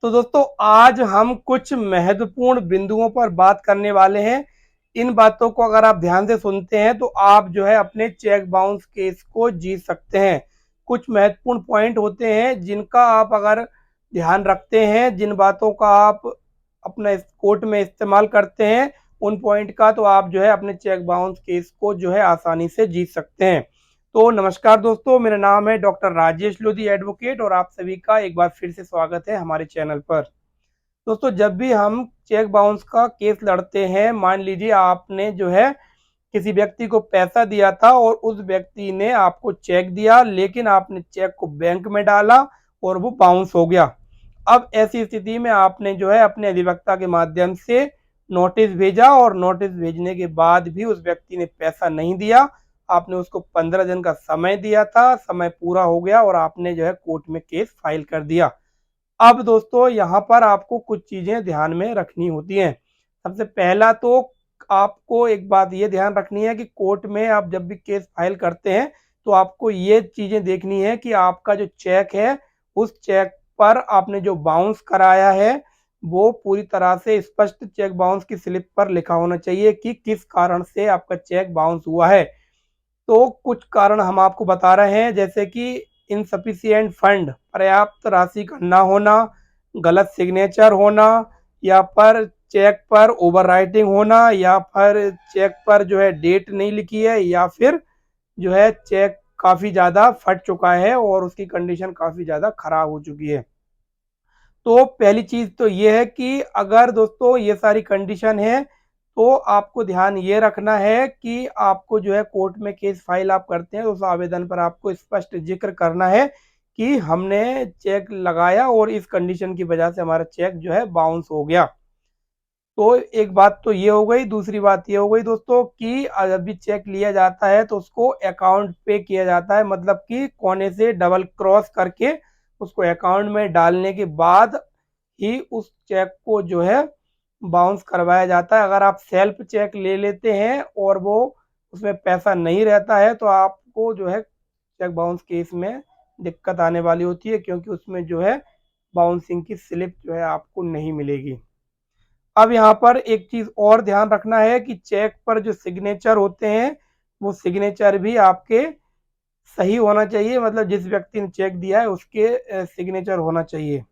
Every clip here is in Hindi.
तो दोस्तों आज हम कुछ महत्वपूर्ण बिंदुओं पर बात करने वाले हैं। इन बातों को अगर आप ध्यान से सुनते हैं तो आप जो है अपने चेक बाउंस केस को जीत सकते हैं। कुछ महत्वपूर्ण पॉइंट होते हैं जिनका आप अगर ध्यान रखते हैं, जिन बातों का आप अपना इस कोर्ट में इस्तेमाल करते हैं, उन पॉइंट का तो आप जो है अपने चेक बाउंस केस को जो है आसानी से जीत सकते हैं। तो नमस्कार दोस्तों, मेरा नाम है डॉक्टर राजेश लोधी एडवोकेट और आप सभी का एक बार फिर से स्वागत है हमारे चैनल पर। दोस्तों जब भी हम चेक बाउंस का केस लड़ते हैं, मान लीजिए आपने जो है किसी व्यक्ति को पैसा दिया था और उस व्यक्ति ने आपको चेक दिया, लेकिन आपने चेक को बैंक में डाला और वो बाउंस हो गया। अब ऐसी स्थिति में आपने जो है अपने अधिवक्ता के माध्यम से नोटिस भेजा और नोटिस भेजने के बाद भी उस व्यक्ति ने पैसा नहीं दिया। आपने उसको 15 दिन का समय दिया था, समय पूरा हो गया और आपने जो है कोर्ट में केस फाइल कर दिया। अब दोस्तों यहाँ पर आपको कुछ चीज़ें ध्यान में रखनी होती हैं। सबसे पहला तो आपको एक बात ये ध्यान रखनी है कि कोर्ट में आप जब भी केस फाइल करते हैं तो आपको ये चीज़ें देखनी है कि आपका जो चेक है उस चेक पर आपने जो बाउंस कराया है वो पूरी तरह से स्पष्ट चेक बाउंस की स्लिप पर लिखा होना चाहिए कि किस कारण से आपका चेक बाउंस हुआ है। तो कुछ कारण हम आपको बता रहे हैं, जैसे कि इनसफिशिएंट फंड, पर्याप्त राशि का न होना, गलत सिग्नेचर होना, या पर चेक पर ओवरराइटिंग होना, या फिर चेक पर जो है डेट नहीं लिखी है, या फिर जो है चेक काफ़ी ज़्यादा फट चुका है और उसकी कंडीशन काफ़ी ज़्यादा खराब हो चुकी है। तो पहली चीज़ तो ये है कि अगर दोस्तों ये सारी कंडीशन है तो आपको ध्यान ये रखना है कि आपको जो है कोर्ट में केस फाइल आप करते हैं उस आवेदन पर आपको स्पष्ट जिक्र करना है कि हमने चेक लगाया और इस कंडीशन की वजह से हमारा चेक जो है बाउंस हो गया। तो एक बात तो ये हो गई। दूसरी बात ये हो गई दोस्तों कि जब भी चेक लिया जाता है तो उसको अकाउंट पे किया जाता है, मतलब कि कोने से डबल क्रॉस करके उसको अकाउंट में डालने के बाद ही उस चेक को जो है बाउंस करवाया जाता है। अगर आप सेल्फ चेक ले लेते हैं और वो उसमें पैसा नहीं रहता है तो आपको जो है चेक बाउंस केस में दिक्कत आने वाली होती है, क्योंकि उसमें जो है बाउंसिंग की स्लिप जो है आपको नहीं मिलेगी। अब यहाँ पर एक चीज़ और ध्यान रखना है कि चेक पर जो सिग्नेचर होते हैं वो सिग्नेचर भी आपके सही होना चाहिए, मतलब जिस व्यक्ति ने चेक दिया है उसके सिग्नेचर होना चाहिए।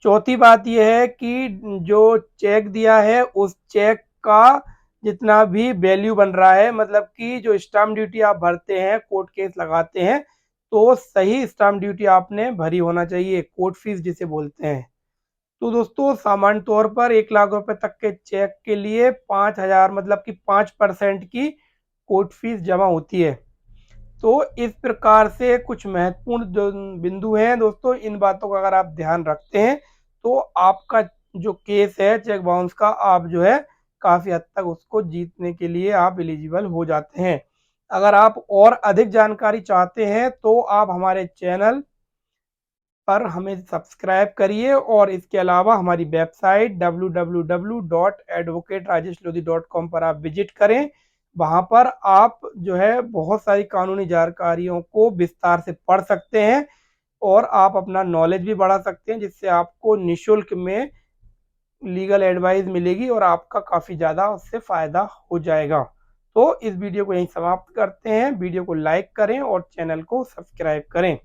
चौथी बात यह है कि जो चेक दिया है उस चेक का जितना भी वैल्यू बन रहा है, मतलब कि जो स्टाम्प ड्यूटी आप भरते हैं, कोर्ट केस लगाते हैं, तो सही स्टाम्प ड्यूटी आपने भरी होना चाहिए, कोर्ट फीस जिसे बोलते हैं। तो दोस्तों सामान्य तौर पर 1 लाख रुपए तक के चेक के लिए 5,000 मतलब कि 5% की कोर्ट फीस जमा होती है। तो इस प्रकार से कुछ महत्वपूर्ण जो बिंदु हैं दोस्तों, इन बातों का अगर आप ध्यान रखते हैं तो आपका जो केस है चेक बाउंस का, आप जो है काफ़ी हद तक उसको जीतने के लिए आप एलिजिबल हो जाते हैं। अगर आप और अधिक जानकारी चाहते हैं तो आप हमारे चैनल पर हमें सब्सक्राइब करिए और इसके अलावा हमारी वेबसाइट www.advocaterajeshLodhi.com पर आप विजिट करें। वहाँ पर आप जो है बहुत सारी कानूनी जानकारियों को विस्तार से पढ़ सकते हैं और आप अपना नॉलेज भी बढ़ा सकते हैं, जिससे आपको निःशुल्क में लीगल एडवाइस मिलेगी और आपका काफ़ी ज़्यादा उससे फ़ायदा हो जाएगा। तो इस वीडियो को यहीं समाप्त करते हैं। वीडियो को लाइक करें और चैनल को सब्सक्राइब करें।